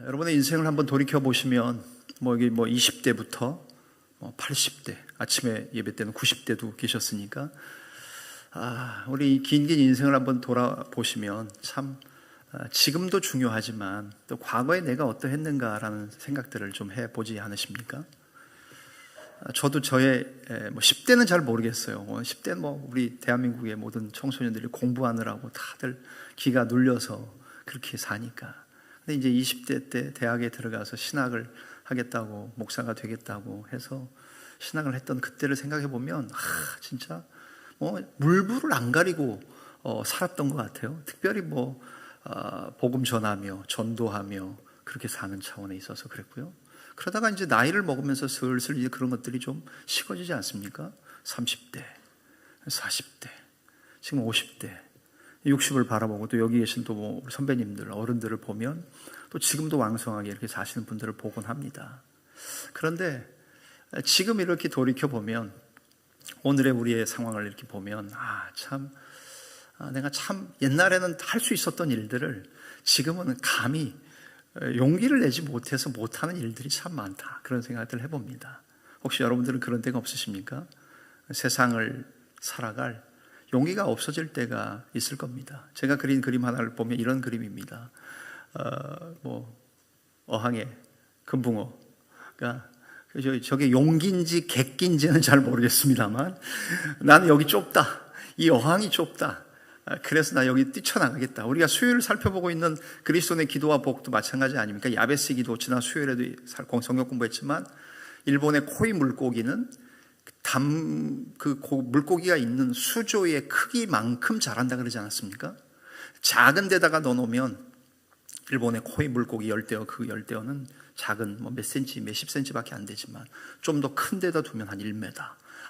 여러분의 인생을 한번 돌이켜 보시면 여기 20대부터 80대, 아침에 예배 때는 90대도 계셨으니까 우리 긴 인생을 한번 돌아보시면 참 지금도 중요하지만 또 과거에 내가 어떠했는가라는 생각들을 좀 해보지 않으십니까? 저도 저의 10대는 잘 모르겠어요. 10대는 우리 대한민국의 모든 청소년들이 공부하느라고 다들 기가 눌려서 그렇게 사니까. 근데 이제 20대 때 대학에 들어가서 신학을 하겠다고, 목사가 되겠다고 해서 신학을 했던 그때를 생각해 보면 진짜 물불을 안 가리고 살았던 것 같아요. 특별히 복음 전하며 전도하며 그렇게 사는 차원에 있어서 그랬고요. 그러다가 이제 나이를 먹으면서 슬슬 이제 그런 것들이 좀 식어지지 않습니까? 30대, 40대, 지금 50대, 60을 바라보고 또 여기 계신 또 우리 선배님들, 어른들을 보면 또 지금도 왕성하게 이렇게 사시는 분들을 보곤 합니다. 그런데 지금 이렇게 돌이켜 보면 오늘의 우리의 상황을 이렇게 보면 내가 참 옛날에는 할 수 있었던 일들을 지금은 감히 용기를 내지 못해서 못하는 일들이 참 많다, 그런 생각을 해봅니다. 혹시 여러분들은 그런 때가 없으십니까? 세상을 살아갈 용기가 없어질 때가 있을 겁니다. 제가 그린 그림 하나를 보면 이런 그림입니다. 어항에 금붕어가 저게 용기인지 객기인지는 잘 모르겠습니다만 나는 여기 좁다, 이 어항이 좁다, 그래서 나 여기 뛰쳐나가겠다. 우리가 수요일을 살펴보고 있는 그리스도의 기도와 복도 마찬가지 아닙니까? 야베스 기도, 지난 수요일에도 성경 공부했지만 일본의 코이 물고기는 물고기가 있는 수조의 크기만큼 자란다 그러지 않았습니까? 작은 데다가 넣어놓으면 일본의 코이 물고기 열대어, 그 열대어는 작은 몇 센치, 몇십 센치밖에 안 되지만 좀 더 큰 데다 두면 한 1m,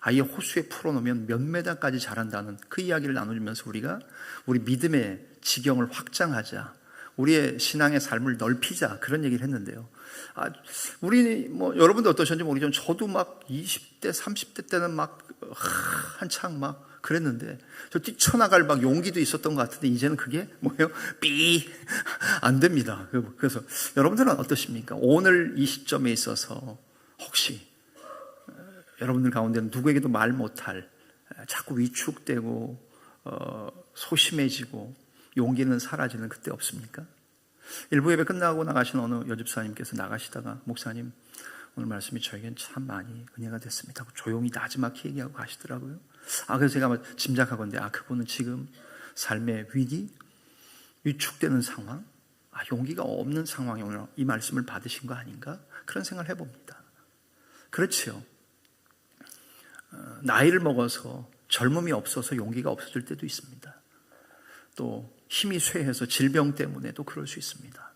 아예 호수에 풀어놓으면 몇 메다까지 자란다는 그 이야기를 나눠주면서 우리가 우리 믿음의 지경을 확장하자, 우리의 신앙의 삶을 넓히자, 그런 얘기를 했는데요. 우리 여러분도 어떠셨는지 모르겠지만 저도 20대, 30대 때는 한창 그랬는데 저 뛰쳐나갈 용기도 있었던 것 같은데 이제는 그게 안 됩니다. 그래서 여러분들은 어떠십니까? 오늘 이 시점에 있어서 혹시 여러분들 가운데는 누구에게도 말 못할, 자꾸 위축되고 소심해지고 용기는 사라지는 그때 없습니까? 일부 예배 끝나고 나가신 어느 여집사님께서 나가시다가 목사님, 오늘 말씀이 저에겐 참 많이 은혜가 됐습니다, 조용히 나지막히 얘기하고 가시더라고요. 그래서 제가 짐작하건대 그분은 지금 삶의 위기, 위축되는 상황, 용기가 없는 상황에 오늘 이 말씀을 받으신 거 아닌가, 그런 생각을 해봅니다. 그렇지요. 나이를 먹어서 젊음이 없어서 용기가 없어질 때도 있습니다. 또 힘이 쇠해서 질병 때문에도 그럴 수 있습니다.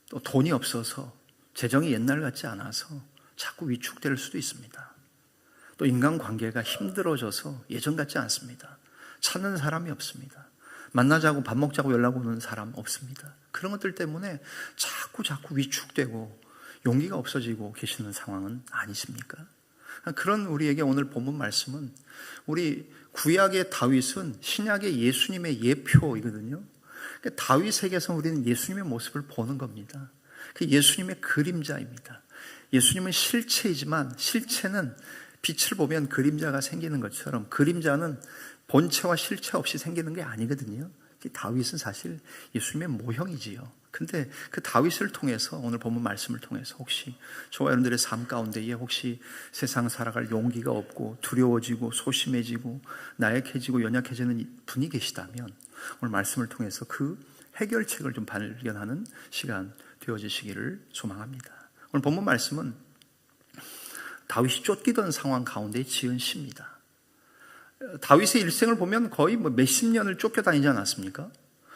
또 돈이 없어서, 재정이 옛날 같지 않아서 자꾸 위축될 수도 있습니다. 또 인간관계가 힘들어져서 예전 같지 않습니다. 찾는 사람이 없습니다. 만나자고 밥 먹자고 연락 오는 사람 없습니다. 그런 것들 때문에 자꾸 위축되고 용기가 없어지고 계시는 상황은 아니십니까? 그런 우리에게 오늘 본문 말씀은, 우리 구약의 다윗은 신약의 예수님의 예표이거든요. 다윗에게서 우리는 예수님의 모습을 보는 겁니다. 그 예수님의 그림자입니다. 예수님은 실체이지만 실체는 빛을 보면 그림자가 생기는 것처럼 그림자는 본체와 실체 없이 생기는 게 아니거든요. 다윗은 사실 예수님의 모형이지요. 근데 그 다윗을 통해서, 오늘 본문 말씀을 통해서 혹시 저와 여러분들의 삶 가운데에 혹시 세상 살아갈 용기가 없고 두려워지고 소심해지고 나약해지고 연약해지는 분이 계시다면 오늘 말씀을 통해서 그 해결책을 좀 발견하는 시간 되어지시기를 소망합니다. 오늘 본문 말씀은 다윗이 쫓기던 상황 가운데 지은 시입니다. 다윗의 일생을 보면 거의 몇십 년을 쫓겨다니지 않았습니까?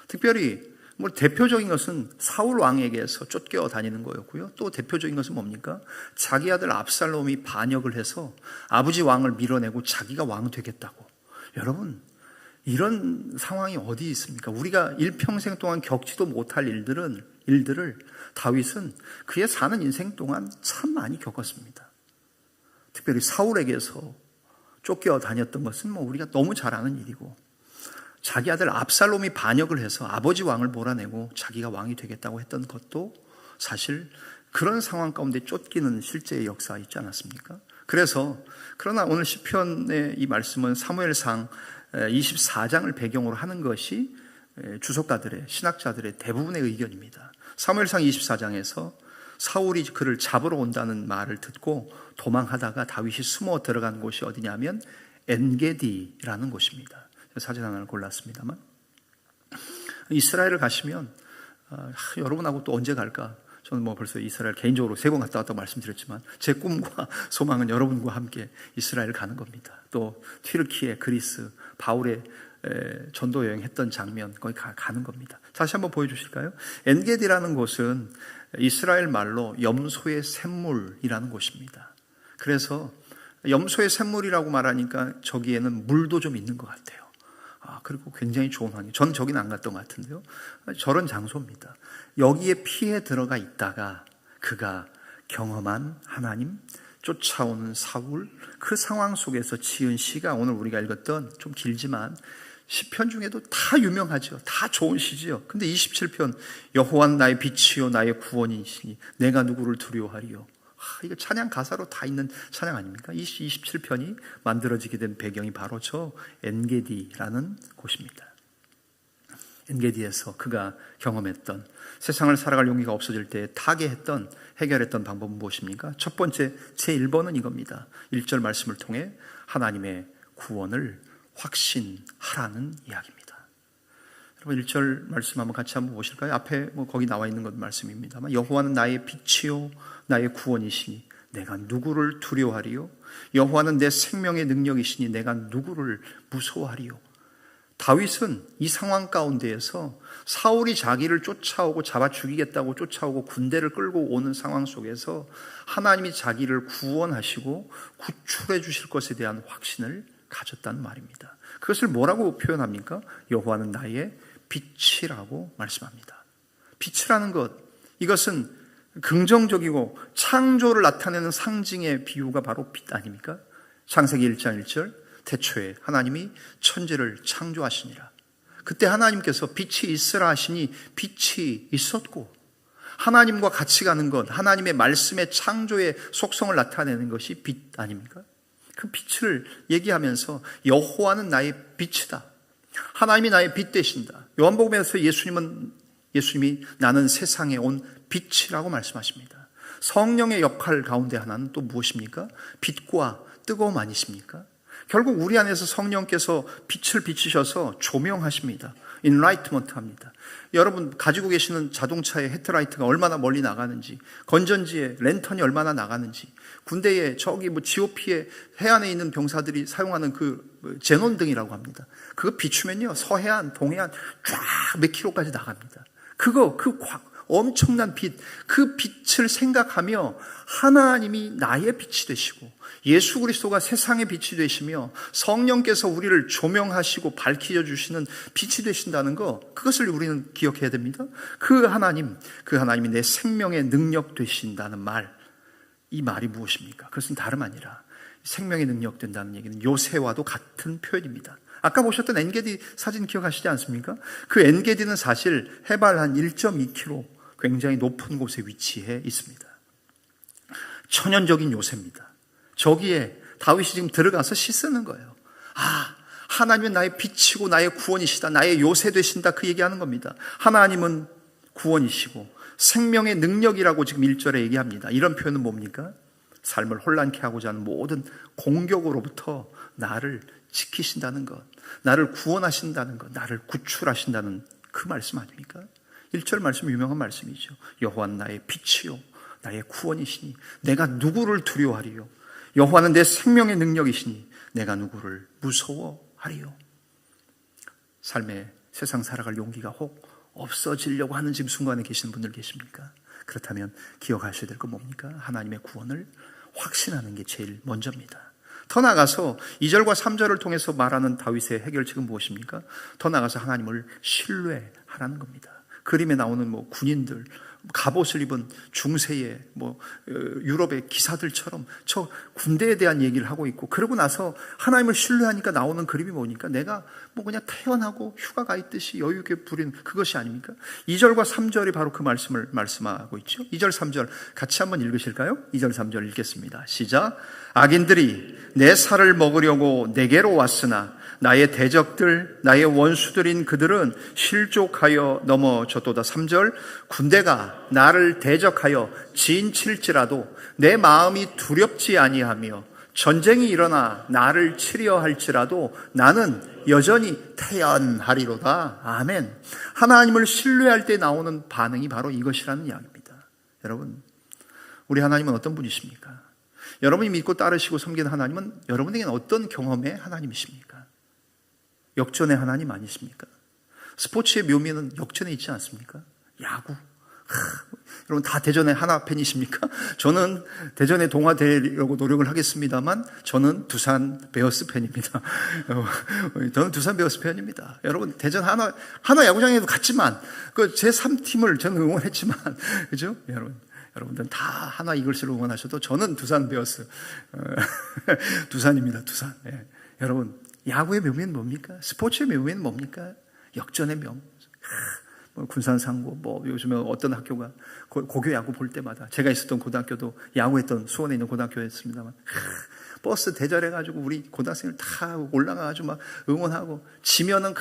특별히 대표적인 것은 사울 왕에게서 쫓겨다니는 거였고요. 또 대표적인 것은 뭡니까? 자기 아들 압살롬이 반역을 해서 아버지 왕을 밀어내고 자기가 왕 되겠다고. 여러분, 이런 상황이 어디 있습니까? 우리가 일평생 동안 겪지도 못할 일들을 다윗은 그의 사는 인생 동안 참 많이 겪었습니다. 특별히 사울에게서 쫓겨다녔던 것은 우리가 너무 잘 아는 일이고, 자기 아들 압살롬이 반역을 해서 아버지 왕을 몰아내고 자기가 왕이 되겠다고 했던 것도 사실 그런 상황 가운데 쫓기는 실제의 역사 있지 않았습니까? 그러나 오늘 시편의 이 말씀은 사무엘상 24장을 배경으로 하는 것이 주석가들의, 신학자들의 대부분의 의견입니다. 사무엘상 24장에서 사울이 그를 잡으러 온다는 말을 듣고 도망하다가 다윗이 숨어 들어간 곳이 어디냐면 엔게디라는 곳입니다. 사진 하나를 골랐습니다만, 이스라엘을 가시면 여러분하고 또 언제 갈까? 저는 벌써 이스라엘 개인적으로 3번 갔다 왔다고 말씀드렸지만 제 꿈과 소망은 여러분과 함께 이스라엘 가는 겁니다. 또 튀르키예, 그리스, 바울의 전도 여행했던 장면 거기 가는 겁니다. 다시 한번 보여주실까요? 엔게디라는 곳은 이스라엘 말로 염소의 샘물이라는 곳입니다. 그래서 염소의 샘물이라고 말하니까 저기에는 물도 좀 있는 것 같아요. 그리고 굉장히 좋은 환경. 저는 저기는 안 갔던 것 같은데요. 저런 장소입니다. 여기에 피해 들어가 있다가 그가 경험한 하나님, 쫓아오는 사울, 그 상황 속에서 지은 시가 오늘 우리가 읽었던 좀 길지만 시편 중에도 다 유명하죠. 다 좋은 시지요. 근데 27편, 여호와는 나의 빛이요 나의 구원이시니 내가 누구를 두려워하리요. 이거 찬양 가사로 다 있는 찬양 아닙니까? 27편이 만들어지게 된 배경이 바로 저 엔게디라는 곳입니다. 엔게디에서 그가 경험했던, 세상을 살아갈 용기가 없어질 때 타개했던, 해결했던 방법은 무엇입니까? 첫 번째, 제 1번은 이겁니다. 1절 말씀을 통해 하나님의 구원을 확신하라는 이야기입니다. 여러분 1절 말씀 같이 한번 보실까요? 앞에 거기 나와 있는 것 말씀입니다만, 여호와는 나의 빛이요 나의 구원이시니 내가 누구를 두려워하리요? 여호와는 내 생명의 능력이시니 내가 누구를 무서워하리요? 다윗은 이 상황 가운데에서 사울이 자기를 쫓아오고 잡아 죽이겠다고 쫓아오고 군대를 끌고 오는 상황 속에서 하나님이 자기를 구원하시고 구출해 주실 것에 대한 확신을 가졌다는 말입니다. 그것을 뭐라고 표현합니까? 여호와는 나의 빛이라고 말씀합니다. 빛이라는 것, 이것은 긍정적이고 창조를 나타내는 상징의 비유가 바로 빛 아닙니까? 창세기 1장 1절, 태초에 하나님이 천지를 창조하시니라. 그때 하나님께서 빛이 있으라 하시니 빛이 있었고, 하나님과 같이 가는 것, 하나님의 말씀의 창조의 속성을 나타내는 것이 빛 아닙니까? 그 빛을 얘기하면서 여호와는 나의 빛이다, 하나님이 나의 빛 되신다. 요한복음에서 예수님이 나는 세상에 온 빛이라고 말씀하십니다. 성령의 역할 가운데 하나는 또 무엇입니까? 빛과 뜨거움 아니십니까? 결국 우리 안에서 성령께서 빛을 비치셔서 조명하십니다. 인라이트먼트 합니다. 여러분 가지고 계시는 자동차의 헤드라이트가 얼마나 멀리 나가는지, 건전지에 랜턴이 얼마나 나가는지, 군대에 저기 GOP에 해안에 있는 병사들이 사용하는 그 제논등이라고 합니다. 그거 비추면요 서해안, 동해안 쫙 몇 킬로까지 나갑니다. 엄청난 빛, 그 빛을 생각하며 하나님이 나의 빛이 되시고 예수 그리스도가 세상의 빛이 되시며 성령께서 우리를 조명하시고 밝히려 주시는 빛이 되신다는 것, 그것을 우리는 기억해야 됩니다. 그 하나님이 내 생명의 능력 되신다는 말, 이 말이 무엇입니까? 그것은 다름 아니라 생명의 능력 된다는 얘기는 요새와도 같은 표현입니다. 아까 보셨던 엔게디 사진 기억하시지 않습니까? 그 엔게디는 사실 해발 한 1.2km 굉장히 높은 곳에 위치해 있습니다. 천연적인 요새입니다. 저기에 다윗이 지금 들어가서 시 쓰는 거예요. 하나님은 나의 빛이고 나의 구원이시다, 나의 요새 되신다, 그 얘기하는 겁니다. 하나님은 구원이시고 생명의 능력이라고 지금 1절에 얘기합니다. 이런 표현은 뭡니까? 삶을 혼란케 하고자 하는 모든 공격으로부터 나를 지키신다는 것, 나를 구원하신다는 것, 나를 구출하신다는 그 말씀 아닙니까? 1절 말씀 유명한 말씀이죠. 여호와는 나의 빛이요 나의 구원이시니 내가 누구를 두려워하리요? 여호와는 내 생명의 능력이시니 내가 누구를 무서워하리요? 삶에 세상 살아갈 용기가 혹 없어지려고 하는 지금 순간에 계시는 분들 계십니까? 그렇다면 기억하셔야 될 건 뭡니까? 하나님의 구원을 확신하는 게 제일 먼저입니다. 더 나아가서 2절과 3절을 통해서 말하는 다윗의 해결책은 무엇입니까? 더 나아가서 하나님을 신뢰하라는 겁니다. 그림에 나오는 군인들, 갑옷을 입은 중세의 유럽의 기사들처럼 저 군대에 대한 얘기를 하고 있고, 그러고 나서 하나님을 신뢰하니까 나오는 그림이 뭐니까 내가 그냥 태어나고 휴가 가 있듯이 여유 있게 부리는 그것이 아닙니까? 2절과 3절이 바로 그 말씀을 말씀하고 있죠. 2절 3절 같이 한번 읽으실까요? 2절 3절 읽겠습니다. 시작. 악인들이 내 살을 먹으려고 내게로 왔으나 나의 대적들, 나의 원수들인 그들은 실족하여 넘어졌도다. 3절. 군대가 나를 대적하여 진칠지라도 내 마음이 두렵지 아니하며 전쟁이 일어나 나를 치려 할지라도 나는 여전히 태연하리로다. 아멘. 하나님을 신뢰할 때 나오는 반응이 바로 이것이라는 이야기입니다. 여러분, 우리 하나님은 어떤 분이십니까? 여러분이 믿고 따르시고 섬기는 하나님은 여러분에게는 어떤 경험의 하나님이십니까? 역전의 하나님 아니십니까? 스포츠의 묘미는 역전에 있지 않습니까? 야구. 여러분 다 대전의 하나 팬이십니까? 저는 대전에 동화되려고 노력을 하겠습니다만 저는 두산 베어스 팬입니다. 저는 두산 베어스 팬입니다. 여러분 대전 하나 야구장에도 갔지만 그 제 3팀을 저는 응원했지만, 그죠? 여러분들은 다 하나 이글스를 응원하셔도 저는 두산 베어스 두산입니다. 두산. 예. 여러분 야구의 묘미는 뭡니까? 스포츠의 묘미는 뭡니까? 역전의 명. 군산상고, 요즘에 어떤 학교가 고교 야구 볼 때마다, 제가 있었던 고등학교도 야구했던 수원에 있는 고등학교였습니다만, 버스 대절해가지고 우리 고등학생을 다 올라가가지고 막 응원하고, 지면은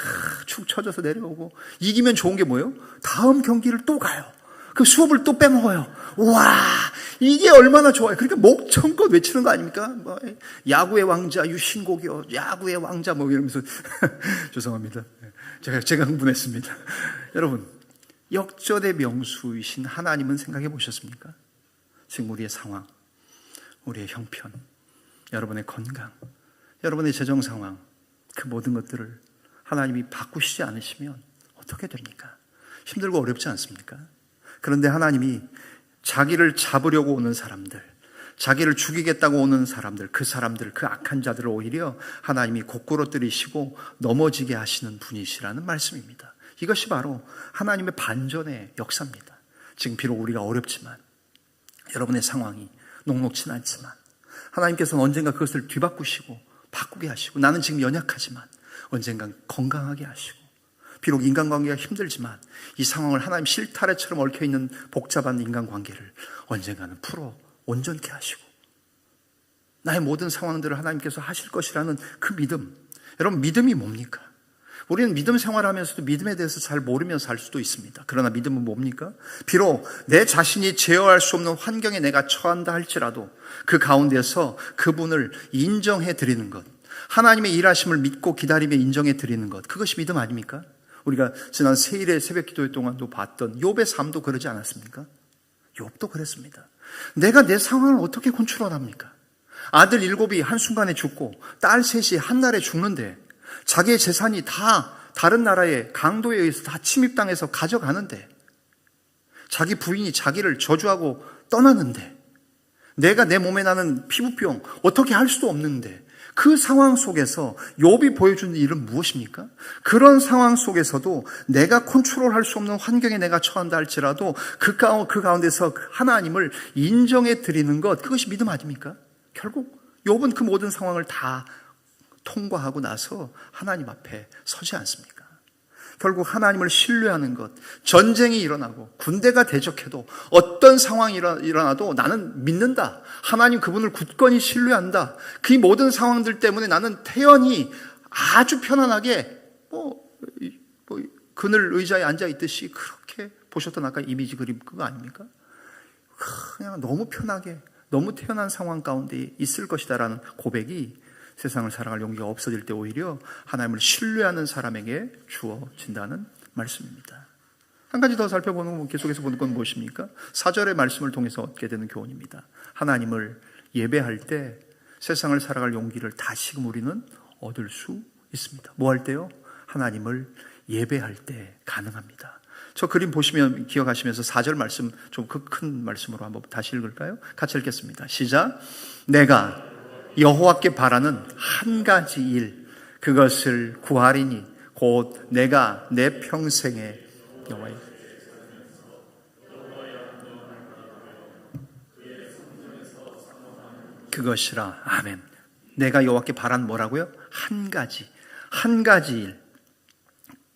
축 처져서 내려오고, 이기면 좋은 게 뭐예요? 다음 경기를 또 가요. 그 수업을 또 빼먹어요. 와, 이게 얼마나 좋아요. 그러니까 목청껏 외치는 거 아닙니까? 야구의 왕자 유신곡이요, 야구의 왕자 이러면서 죄송합니다. 제가 흥분했습니다. 여러분, 역전의 명수이신 하나님은 생각해 보셨습니까? 지금 우리의 상황, 우리의 형편, 여러분의 건강, 여러분의 재정 상황, 그 모든 것들을 하나님이 바꾸시지 않으시면 어떻게 됩니까? 힘들고 어렵지 않습니까? 그런데 하나님이 자기를 잡으려고 오는 사람들, 자기를 죽이겠다고 오는 사람들, 그 악한 자들을 오히려 하나님이 고꾸러뜨리시고 넘어지게 하시는 분이시라는 말씀입니다. 이것이 바로 하나님의 반전의 역사입니다. 지금 비록 우리가 어렵지만, 여러분의 상황이 녹록치는 않지만, 하나님께서는 언젠가 그것을 뒤바꾸시고 바꾸게 하시고, 나는 지금 연약하지만 언젠간 건강하게 하시고, 비록 인간관계가 힘들지만 이 상황을 하나님 실타래처럼 얽혀있는 복잡한 인간관계를 언젠가는 풀어 온전케 하시고, 나의 모든 상황들을 하나님께서 하실 것이라는 그 믿음. 여러분, 믿음이 뭡니까? 우리는 믿음 생활하면서도 믿음에 대해서 잘 모르면서 살 수도 있습니다. 그러나 믿음은 뭡니까? 비록 내 자신이 제어할 수 없는 환경에 내가 처한다 할지라도 그 가운데서 그분을 인정해 드리는 것, 하나님의 일하심을 믿고 기다리며 인정해 드리는 것, 그것이 믿음 아닙니까? 우리가 지난 세일의 새벽 기도 동안도 봤던 욥의 삶도 그러지 않았습니까? 욥도 그랬습니다. 내가 내 상황을 어떻게 컨트롤합니까? 아들 7이 한순간에 죽고 딸 3이 한 날에 죽는데, 자기의 재산이 다 다른 나라의 강도에 의해서 다 침입당해서 가져가는데, 자기 부인이 자기를 저주하고 떠나는데, 내가 내 몸에 나는 피부병 어떻게 할 수도 없는데, 그 상황 속에서 욥이 보여주는 일은 무엇입니까? 그런 상황 속에서도 내가 컨트롤할 수 없는 환경에 내가 처한다 할지라도 그 가운데서 하나님을 인정해 드리는 것, 그것이 믿음 아닙니까? 결국 욥은 그 모든 상황을 다 통과하고 나서 하나님 앞에 서지 않습니까? 결국 하나님을 신뢰하는 것, 전쟁이 일어나고 군대가 대적해도 어떤 상황이 일어나도 나는 믿는다. 하나님 그분을 굳건히 신뢰한다. 그 모든 상황들 때문에 나는 태연히 아주 편안하게 그늘 의자에 앉아 있듯이 그렇게 보셨던 아까 이미지 그림 그거 아닙니까? 그냥 너무 편하게, 너무 태연한 상황 가운데 있을 것이다라는 고백이 세상을 살아갈 용기가 없어질 때 오히려 하나님을 신뢰하는 사람에게 주어진다는 말씀입니다. 한 가지 더 살펴보는, 계속해서 보는 건 무엇입니까? 4절의 말씀을 통해서 얻게 되는 교훈입니다. 하나님을 예배할 때 세상을 살아갈 용기를 다시금 우리는 얻을 수 있습니다. 뭐 할 때요? 하나님을 예배할 때 가능합니다. 저 그림 보시면 기억하시면서 4절 말씀 좀 큰 말씀으로 한번 다시 읽을까요? 같이 읽겠습니다. 시작. 내가 여호와께 바라는 한 가지 일, 그것을 구하리니 곧 내가 내 평생에 여호와의 그것이라. 아멘. 내가 여호와께 바란 뭐라고요? 한 가지 일.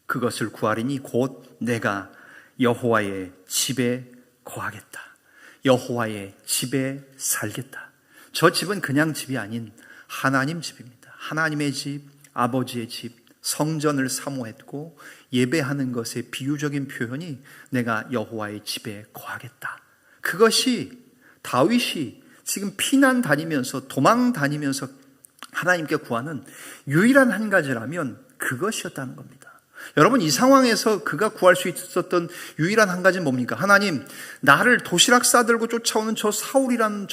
그것을 구하리니 곧 내가 여호와의 집에 거하겠다. 여호와의 집에 살겠다. 저 집은 그냥 집이 아닌 하나님 집입니다. 하나님의 집, 아버지의 집, 성전을 사모했고 예배하는 것의 비유적인 표현이 내가 여호와의 집에 거하겠다. 그것이 다윗이 지금 피난 다니면서 도망 다니면서 하나님께 구하는 유일한 한 가지라면 그것이었다는 겁니다. 여러분, 이 상황에서 그가 구할 수 있었던 유일한 한 가지는 뭡니까? 하나님, 나를 도시락 싸들고 쫓아오는 저 사울이라는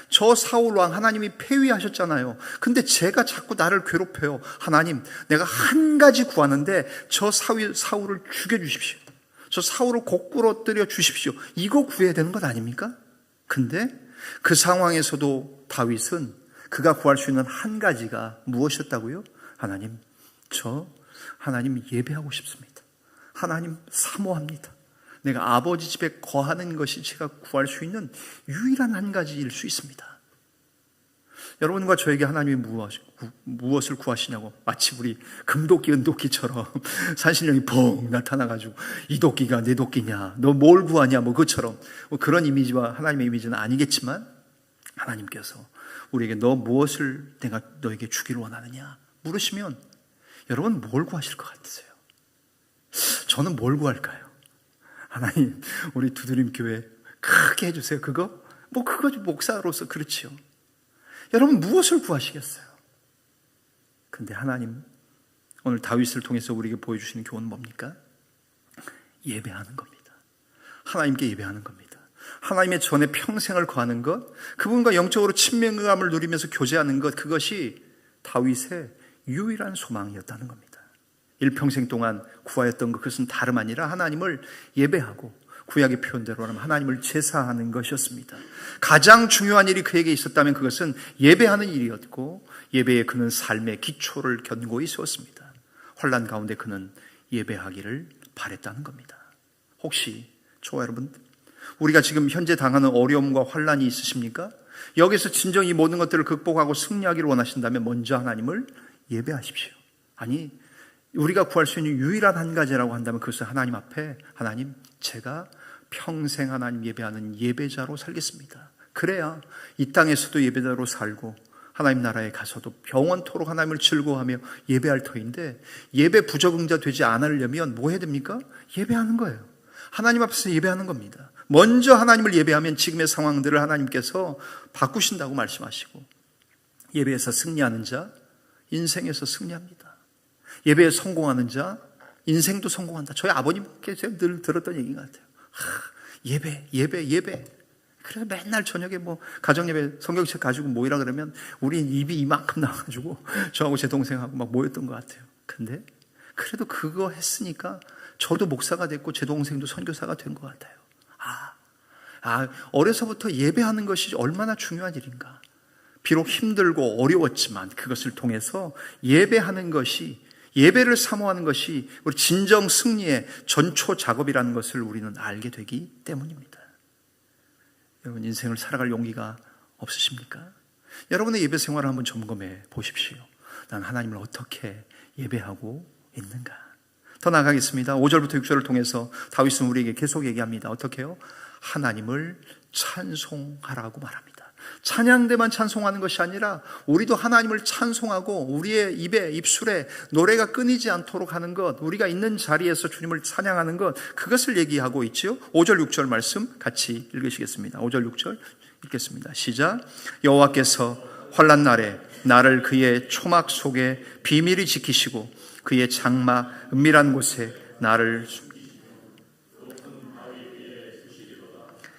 저 사울 왕 하나님이 폐위하셨잖아요. 근데 제가 자꾸 나를 괴롭혀요. 하나님, 내가 한 가지 구하는데 저 사울을 죽여주십시오. 저 사울을 고꾸러뜨려 주십시오. 이거 구해야 되는 것 아닙니까? 근데 그 상황에서도 다윗은 그가 구할 수 있는 한 가지가 무엇이었다고요? 하나님, 저 하나님 예배하고 싶습니다. 하나님 사모합니다. 내가 아버지 집에 거하는 것이 제가 구할 수 있는 유일한 한 가지일 수 있습니다. 여러분과 저에게 하나님이 무엇을 구하시냐고, 마치 우리 금도끼 은도끼처럼 산신령이 펑 나타나가지고 이 도끼가 내 도끼냐, 너 뭘 구하냐, 뭐 그것처럼 그런 이미지와 하나님의 이미지는 아니겠지만, 하나님께서 우리에게 너 무엇을 내가 너에게 주기를 원하느냐 물으시면 여러분 뭘 구하실 것 같으세요? 저는 뭘 구할까요? 하나님, 우리 두드림 교회 크게 해주세요. 그거 목사로서 그렇지요. 여러분 무엇을 구하시겠어요? 근데 하나님, 오늘 다윗을 통해서 우리에게 보여주시는 교훈은 뭡니까? 예배하는 겁니다. 하나님께 예배하는 겁니다. 하나님의 전에 평생을 거하는 것, 그분과 영적으로 친밀감을 누리면서 교제하는 것, 그것이 다윗의 유일한 소망이었다는 겁니다. 일평생 동안 구하였던 그것은 다름 아니라 하나님을 예배하고, 구약의 표현대로라면 하나님을 제사하는 것이었습니다. 가장 중요한 일이 그에게 있었다면 그것은 예배하는 일이었고, 예배에 그는 삶의 기초를 견고히 세웠습니다. 환난 가운데 그는 예배하기를 바랬다는 겁니다. 혹시 저와 여러분, 우리가 지금 현재 당하는 어려움과 환난이 있으십니까? 여기서 진정 이 모든 것들을 극복하고 승리하기를 원하신다면 먼저 하나님을 예배하십시오. 아니, 우리가 구할 수 있는 유일한 한 가지라고 한다면 그것은 하나님 앞에, 하나님, 제가 평생 하나님 예배하는 예배자로 살겠습니다. 그래야 이 땅에서도 예배자로 살고 하나님 나라에 가서도 영원토록 하나님을 즐거워하며 예배할 터인데, 예배 부적응자 되지 않으려면 뭐 해야 됩니까? 예배하는 거예요. 하나님 앞에서 예배하는 겁니다. 먼저 하나님을 예배하면 지금의 상황들을 하나님께서 바꾸신다고 말씀하시고, 예배에서 승리하는 자 인생에서 승리합니다. 예배에 성공하는 자 인생도 성공한다. 저희 아버님께 제가 늘 들었던 얘기인 것 같아요. 예배. 그래서 맨날 저녁에 가정예배 성경책 가지고 모이라 그러면 우리 입이 이만큼 나와가지고 저하고 제 동생하고 막 모였던 것 같아요. 근데 그래도 그거 했으니까 저도 목사가 됐고 제 동생도 선교사가 된 것 같아요. 어려서부터 예배하는 것이 얼마나 중요한 일인가. 비록 힘들고 어려웠지만 그것을 통해서 예배하는 것이, 예배를 사모하는 것이 우리 진정 승리의 전초 작업이라는 것을 우리는 알게 되기 때문입니다. 여러분, 인생을 살아갈 용기가 없으십니까? 여러분의 예배 생활을 한번 점검해 보십시오. 난 하나님을 어떻게 예배하고 있는가? 더 나아가겠습니다. 5절부터 6절을 통해서 다윗은 우리에게 계속 얘기합니다. 어떻게 해요? 하나님을 찬송하라고 말합니다. 찬양대만 찬송하는 것이 아니라 우리도 하나님을 찬송하고 우리의 입술에 노래가 끊이지 않도록 하는 것, 우리가 있는 자리에서 주님을 찬양하는 것, 그것을 얘기하고 있지요. 5절 6절 말씀 같이 읽으시겠습니다. 5절 6절 읽겠습니다. 시작. 여호와께서 환난 날에 나를 그의 초막 속에 비밀히 지키시고 그의 장막 은밀한 곳에 나를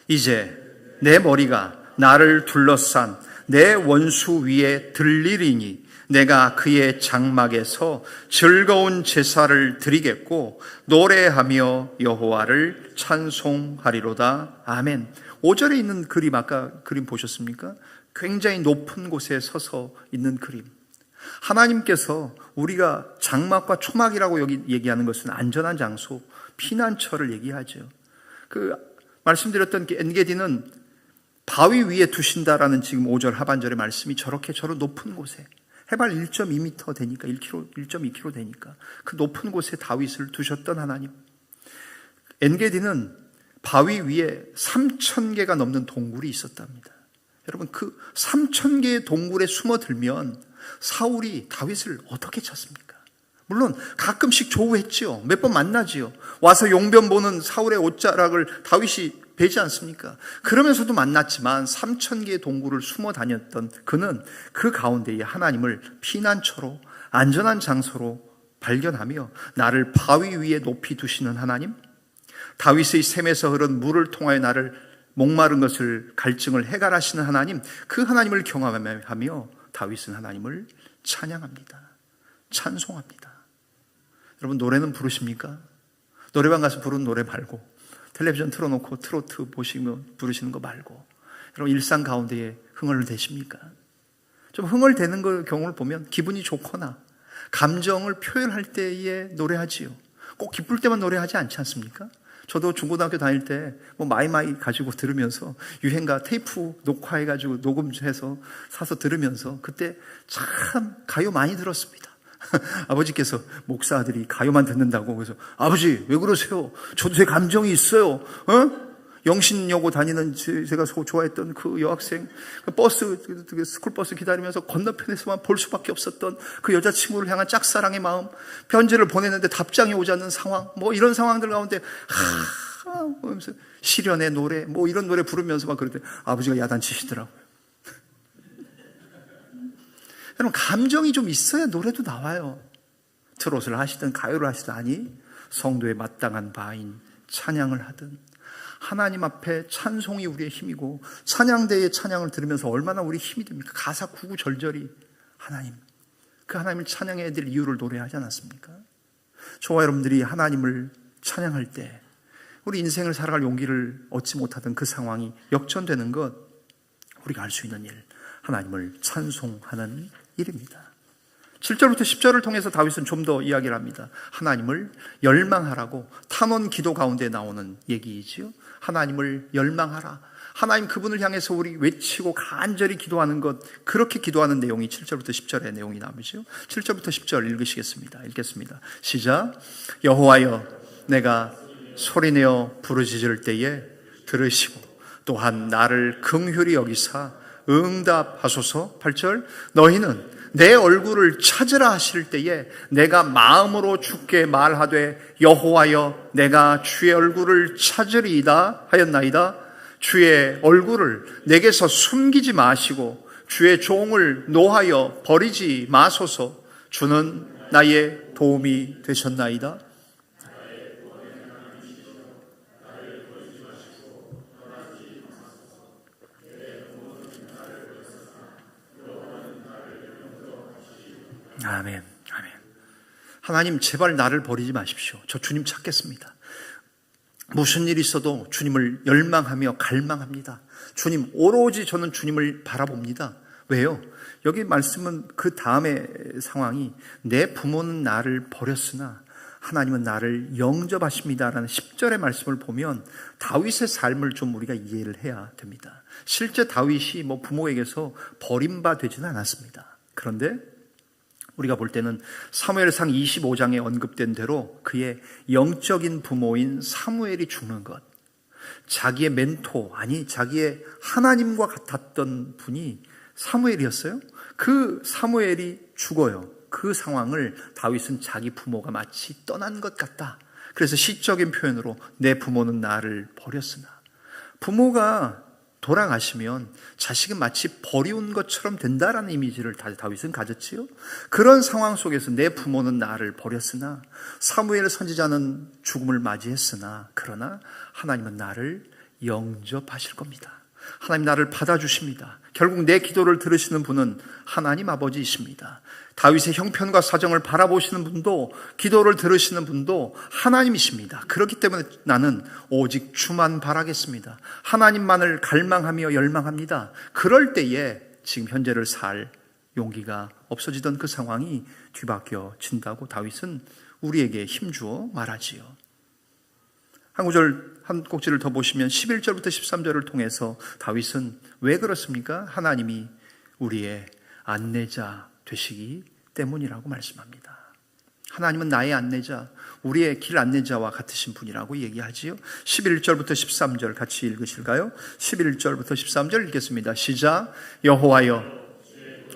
이제 내 머리가 나를 둘러싼 내 원수 위에 들리리니 내가 그의 장막에서 즐거운 제사를 드리겠고 노래하며 여호와를 찬송하리로다. 아멘. 5절에 있는 그림, 아까 그림 보셨습니까? 굉장히 높은 곳에 서서 있는 그림. 하나님께서 우리가 장막과 초막이라고 여기 얘기하는 것은 안전한 장소, 피난처를 얘기하죠. 말씀드렸던 엔게디는 바위 위에 두신다라는 지금 5절 하반절의 말씀이 저렇게 저런 높은 곳에 해발 1.2m 되니까 1.2km 되니까 그 높은 곳에 다윗을 두셨던 하나님. 엔게디는 바위 위에 3,000개가 넘는 동굴이 있었답니다. 여러분, 그 3,000개의 동굴에 숨어들면 사울이 다윗을 어떻게 쳤습니까? 물론 가끔씩 조우했지요. 몇 번 만나지요. 와서 용변 보는 사울의 옷자락을 다윗이 베지 않습니까? 그러면서도 만났지만 3,000개의 동굴을 숨어 다녔던 그는 그 가운데에 하나님을 피난처로 안전한 장소로 발견하며 나를 바위 위에 높이 두시는 하나님, 다윗의 샘에서 흐른 물을 통하여 나를 목마른 것을 갈증을 해결하시는 하나님, 그 하나님을 경험하며 다윗은 하나님을 찬양합니다. 찬송합니다. 여러분, 노래는 부르십니까? 노래방 가서 부르는 노래 말고, 텔레비전 틀어놓고 트로트 보시며 부르시는 거 말고, 여러분 일상 가운데에 흥얼 대십니까? 좀 흥얼 대는 경우를 보면 기분이 좋거나 감정을 표현할 때에 노래하지요. 꼭 기쁠 때만 노래하지 않지 않습니까? 저도 중고등학교 다닐 때 뭐 마이마이 가지고 들으면서 유행가 테이프 녹화해가지고 녹음해서 사서 들으면서 그때 참 가요 많이 들었습니다. 아버지께서 목사 아들이 가요만 듣는다고 그래서 아버지 왜 그러세요? 저도 제 감정이 있어요. 영신여고 다니는 제가 좋아했던 그 여학생 버스 스쿨버스 기다리면서 건너편에서만 볼 수밖에 없었던 그 여자친구를 향한 짝사랑의 마음, 편지를 보냈는데 답장이 오지 않는 상황, 뭐 이런 상황들 가운데 하면서 시련의 노래 뭐 이런 노래 부르면서 막 그럴 때 아버지가 야단치시더라고요. 여러분, 감정이 좀 있어야 노래도 나와요. 트롯을 하시든 가요를 하시든, 아니 성도에 마땅한 바인 찬양을 하든, 하나님 앞에 찬송이 우리의 힘이고 찬양대의 찬양을 들으면서 얼마나 우리 힘이 됩니까? 가사 구구절절이 하나님, 그 하나님을 찬양해야 될 이유를 노래하지 않았습니까? 저와 여러분들이 하나님을 찬양할 때 우리 인생을 살아갈 용기를 얻지 못하던 그 상황이 역전되는 것, 우리가 할 수 있는 일, 하나님을 찬송하는 일입니다. 7절부터 10절을 통해서 다윗은 좀 더 이야기를 합니다. 하나님을 열망하라고, 탄원 기도 가운데 나오는 얘기이지요. 하나님을 열망하라. 하나님 그분을 향해서 우리 외치고 간절히 기도하는 것, 그렇게 기도하는 내용이 7절부터 10절의 내용이 나오죠. 7절부터 10절 읽겠습니다. 시작. 여호와여, 내가 소리내어 부르짖을 때에 들으시고 또한 나를 긍휼히 여기사 응답하소서. 8절. 너희는 내 얼굴을 찾으라 하실 때에 내가 마음으로 주께 말하되 여호와여, 내가 주의 얼굴을 찾으리이다 하였나이다. 주의 얼굴을 내게서 숨기지 마시고 주의 종을 노하여 버리지 마소서. 주는 나의 도움이 되셨나이다. 아멘, 아멘. 하나님 제발 나를 버리지 마십시오. 저 주님 찾겠습니다. 무슨 일이 있어도 주님을 열망하며 갈망합니다. 주님, 오로지 저는 주님을 바라봅니다. 왜요? 여기 말씀은 그 다음에 상황이 내 부모는 나를 버렸으나 하나님은 나를 영접하십니다라는 10절의 말씀을 보면 다윗의 삶을 좀 우리가 이해를 해야 됩니다. 실제 다윗이 뭐 부모에게서 버림받지는 않았습니다. 그런데 우리가 볼 때는 사무엘상 25장에 언급된 대로 그의 영적인 부모인 사무엘이 죽는 것, 자기의 멘토, 아니 자기의 하나님과 같았던 분이 사무엘이었어요. 그 사무엘이 죽어요. 그 상황을 다윗은 자기 부모가 마치 떠난 것 같다. 그래서 시적인 표현으로 내 부모는 나를 버렸으나, 부모가 돌아가시면 자식은 마치 버려온 것처럼 된다라는 이미지를 다윗은 가졌지요. 그런 상황 속에서 내 부모는 나를 버렸으나, 사무엘 선지자는 죽음을 맞이했으나, 그러나 하나님은 나를 영접하실 겁니다. 하나님 나를 받아주십니다. 결국 내 기도를 들으시는 분은 하나님 아버지이십니다. 다윗의 형편과 사정을 바라보시는 분도, 기도를 들으시는 분도 하나님이십니다. 그렇기 때문에 나는 오직 주만 바라겠습니다. 하나님만을 갈망하며 열망합니다. 그럴 때에 지금 현재를 살 용기가 없어지던 그 상황이 뒤바뀌어진다고 다윗은 우리에게 힘주어 말하지요. 한 구절 한 꼭지를 더 보시면 11절부터 13절을 통해서 다윗은 왜 그렇습니까? 하나님이 우리의 안내자 되시기 때문이라고 말씀합니다. 하나님은 나의 안내자, 우리의 길 안내자와 같으신 분이라고 얘기하지요. 11절부터 13절 같이 읽으실까요? 11절부터 13절 읽겠습니다. 시작. 여호와여,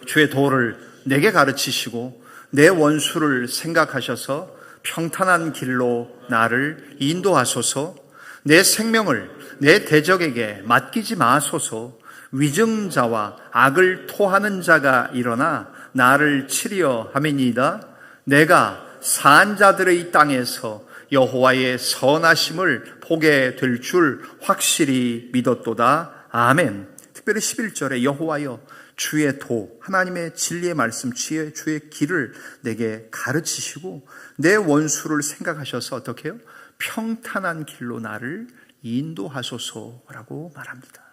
주의 도를 내게 가르치시고 내 원수를 생각하셔서 평탄한 길로 나를 인도하소서. 내 생명을 내 대적에게 맡기지 마소서. 위증자와 악을 토하는 자가 일어나 나를 치려 함이니이다. 내가 산 자들의 땅에서 여호와의 선하심을 보게 될 줄 확실히 믿었도다. 아멘. 특별히 11절에 여호와여, 주의 도, 하나님의 진리의 말씀, 주의 길을 내게 가르치시고 내 원수를 생각하셔서 어떻게 해요? 평탄한 길로 나를 인도하소서라고 말합니다.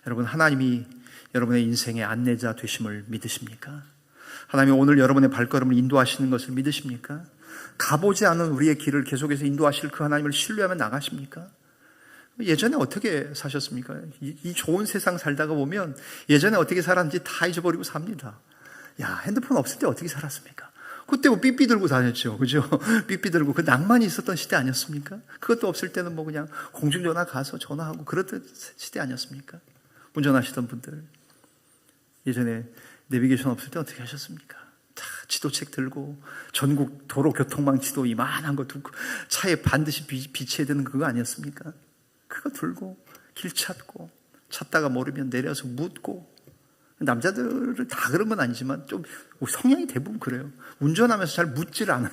여러분, 하나님이 여러분의 인생의 안내자 되심을 믿으십니까? 하나님이 오늘 여러분의 발걸음을 인도하시는 것을 믿으십니까? 가보지 않은 우리의 길을 계속해서 인도하실 그 하나님을 신뢰하며 나가십니까? 예전에 어떻게 사셨습니까? 이 좋은 세상 살다가 보면 예전에 어떻게 살았는지 다 잊어버리고 삽니다. 야, 핸드폰 없을 때 어떻게 살았습니까? 그때 뭐 삐삐 들고 다녔죠. 그죠? 삐삐 들고 그 낭만이 있었던 시대 아니었습니까? 그것도 없을 때는 뭐 그냥 공중전화 가서 전화하고 그랬던 시대 아니었습니까? 운전하시던 분들. 예전에 내비게이션 없을 때 어떻게 하셨습니까? 다 지도책 들고 전국 도로교통망 지도 이만한 거 두고 차에 반드시 비치해야 되는 그거 아니었습니까? 그거 들고 길 찾다가 모르면 내려서 묻고. 남자들은 다 그런 건 아니지만 좀 성향이 대부분 그래요. 운전하면서 잘 묻지를 않아요.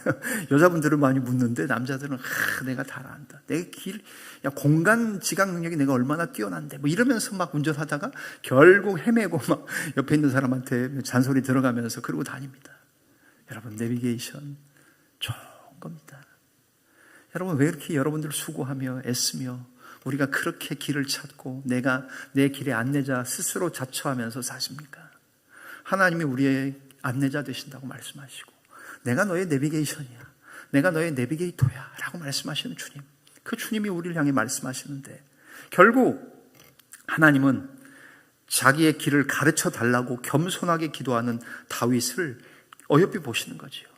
여자분들은 많이 묻는데 남자들은 내가 다 안다. 내 길, 공간 지각 능력이 내가 얼마나 뛰어난데 뭐 이러면서 막 운전하다가 결국 헤매고 막 옆에 있는 사람한테 잔소리 들어가면서 그러고 다닙니다. 여러분, 내비게이션 좋은 겁니다. 여러분, 왜 이렇게 여러분들 수고하며 애쓰며 우리가 그렇게 길을 찾고 내가 내 길의 안내자 스스로 자처하면서 사십니까? 하나님이 우리의 안내자 되신다고 말씀하시고 내가 너의 내비게이션이야, 내가 너의 내비게이터야 라고 말씀하시는 주님, 그 주님이 우리를 향해 말씀하시는데 결국 하나님은 자기의 길을 가르쳐 달라고 겸손하게 기도하는 다윗을 어여삐 보시는 거지요.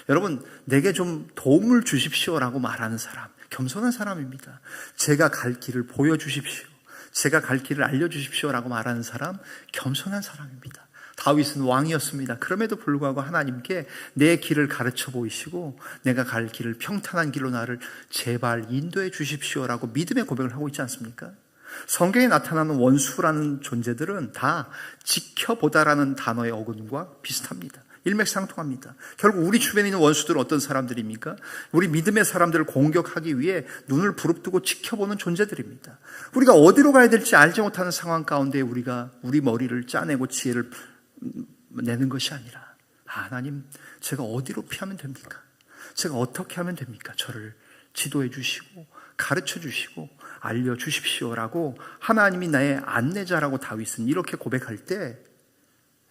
여러분, 내게 좀 도움을 주십시오라고 말하는 사람, 겸손한 사람입니다. 제가 갈 길을 보여주십시오, 제가 갈 길을 알려주십시오라고 말하는 사람, 겸손한 사람입니다. 다윗은 왕이었습니다. 그럼에도 불구하고 하나님께 내 길을 가르쳐 보이시고 내가 갈 길을 평탄한 길로 나를 제발 인도해 주십시오라고 믿음의 고백을 하고 있지 않습니까? 성경에 나타나는 원수라는 존재들은 다 지켜보다라는 단어의 어근과 비슷합니다. 일맥상통합니다. 결국 우리 주변에 있는 원수들은 어떤 사람들입니까? 우리 믿음의 사람들을 공격하기 위해 눈을 부릅뜨고 지켜보는 존재들입니다. 우리가 어디로 가야 될지 알지 못하는 상황 가운데 우리가 우리 머리를 짜내고 지혜를 내는 것이 아니라, 하나님, 제가 어디로 피하면 됩니까? 제가 어떻게 하면 됩니까? 저를 지도해 주시고 가르쳐 주시고 알려 주십시오라고 하나님이 나의 안내자라고 다윗은 이렇게 고백할 때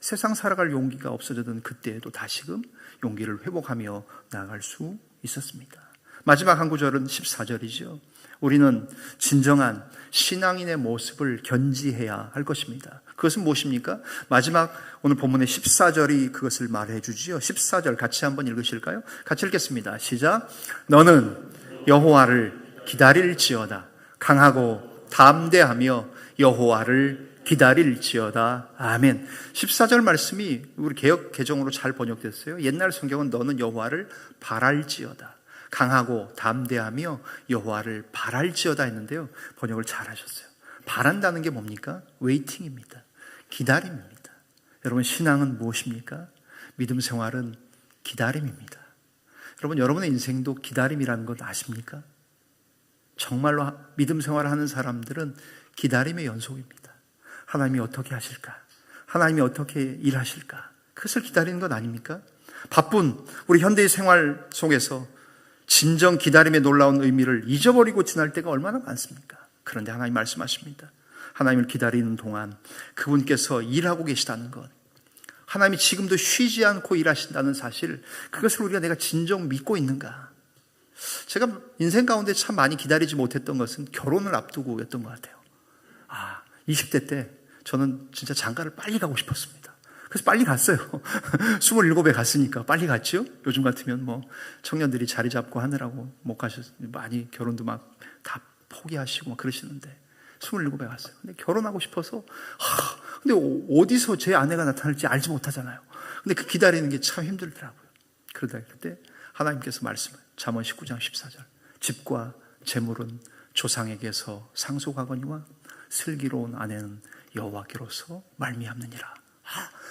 세상 살아갈 용기가 없어졌던 그때에도 다시금 용기를 회복하며 나아갈 수 있었습니다. 마지막 한 구절은 14절이죠. 우리는 진정한 신앙인의 모습을 견지해야 할 것입니다. 그것은 무엇입니까? 마지막 오늘 본문의 14절이 그것을 말해 주지요. 14절 같이 한번 읽으실까요? 같이 읽겠습니다. 시작. 너는 여호와를 기다릴지어다. 강하고 담대하며 여호와를 기다릴지어다. 아멘. 14절 말씀이 우리 개역 개정으로 잘 번역됐어요. 옛날 성경은 너는 여호와를 바랄지어다. 강하고 담대하며 여호와를 바랄지어다 했는데요. 번역을 잘 하셨어요. 바란다는 게 뭡니까? 웨이팅입니다. 기다림입니다. 여러분, 신앙은 무엇입니까? 믿음 생활은 기다림입니다. 여러분, 여러분의 인생도 기다림이라는 것 아십니까? 정말로 믿음 생활을 하는 사람들은 기다림의 연속입니다. 하나님이 어떻게 하실까? 하나님이 어떻게 일하실까? 그것을 기다리는 것 아닙니까? 바쁜 우리 현대의 생활 속에서 진정 기다림의 놀라운 의미를 잊어버리고 지날 때가 얼마나 많습니까? 그런데 하나님 말씀하십니다. 하나님을 기다리는 동안 그분께서 일하고 계시다는 것, 하나님이 지금도 쉬지 않고 일하신다는 사실, 그것을 우리가 내가 진정 믿고 있는가? 제가 인생 가운데 참 많이 기다리지 못했던 것은 결혼을 앞두고였던 것 같아요. 20대 때 저는 진짜 장가를 빨리 가고 싶었습니다. 그래서 빨리 갔어요. 27에 갔으니까 빨리 갔죠. 요즘 같으면 뭐 청년들이 자리 잡고 하느라고 못 가셨어요. 많이 결혼도 막 다 포기하시고 막 그러시는데 27에 갔어요. 근데 결혼하고 싶어서 근데 어디서 제 아내가 나타날지 알지 못하잖아요. 근데 그 기다리는 게 참 힘들더라고요. 그러다 그때 하나님께서 말씀을 잠언 19장 14절 집과 재물은 조상에게서 상속하거니와 슬기로운 아내는 여호와께로서 말미암느니라.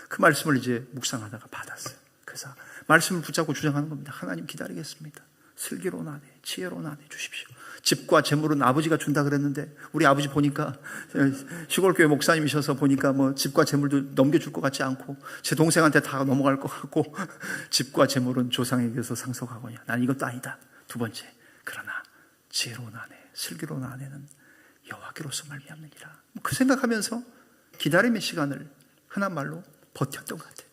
그 말씀을 이제 묵상하다가 받았어요. 그래서 말씀을 붙잡고 주장하는 겁니다. 하나님 기다리겠습니다. 슬기로운 아내, 지혜로운 아내 주십시오. 집과 재물은 아버지가 준다 그랬는데 우리 아버지 보니까 시골교회 목사님이셔서 보니까 뭐 집과 재물도 넘겨줄 것 같지 않고 제 동생한테 다 넘어갈 것 같고 집과 재물은 조상에게서 상속하거냐. 난 이것도 아니다. 두 번째, 그러나 지혜로운 아내, 슬기로운 아내는 여호와께로서 말미암느니라. 그 생각하면서 기다림의 시간을 흔한 말로 버텼던 것 같아요.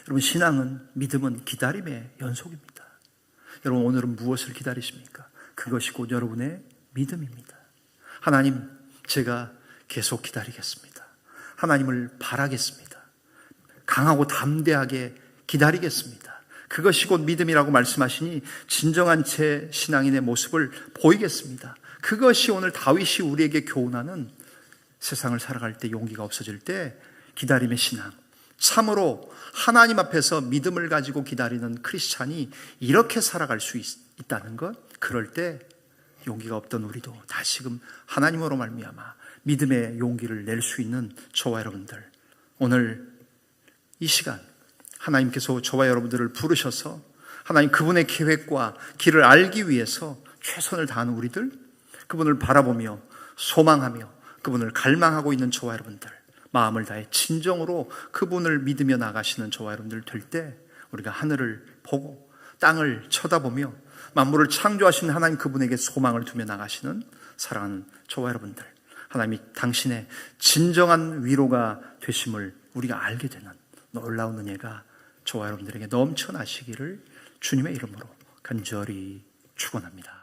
여러분, 신앙은, 믿음은 기다림의 연속입니다. 여러분, 오늘은 무엇을 기다리십니까? 그것이 곧 여러분의 믿음입니다. 하나님, 제가 계속 기다리겠습니다. 하나님을 바라겠습니다. 강하고 담대하게 기다리겠습니다. 그것이 곧 믿음이라고 말씀하시니 진정한 제 신앙인의 모습을 보이겠습니다. 그것이 오늘 다윗이 우리에게 교훈하는 세상을 살아갈 때 용기가 없어질 때 기다림의 신앙, 참으로 하나님 앞에서 믿음을 가지고 기다리는 크리스찬이 이렇게 살아갈 수 있다는 것, 그럴 때 용기가 없던 우리도 다시금 하나님으로 말미암아 믿음의 용기를 낼 수 있는 저와 여러분들, 오늘 이 시간 하나님께서 저와 여러분들을 부르셔서 하나님 그분의 계획과 길을 알기 위해서 최선을 다하는 우리들, 그분을 바라보며 소망하며 그분을 갈망하고 있는 저와 여러분들, 마음을 다해 진정으로 그분을 믿으며 나가시는 저와 여러분들 될 때 우리가 하늘을 보고 땅을 쳐다보며 만물을 창조하신 하나님 그분에게 소망을 두며 나가시는 사랑하는 저와 여러분들, 하나님이 당신의 진정한 위로가 되심을 우리가 알게 되는 놀라운 은혜가 저와 여러분들에게 넘쳐나시기를 주님의 이름으로 간절히 축원합니다.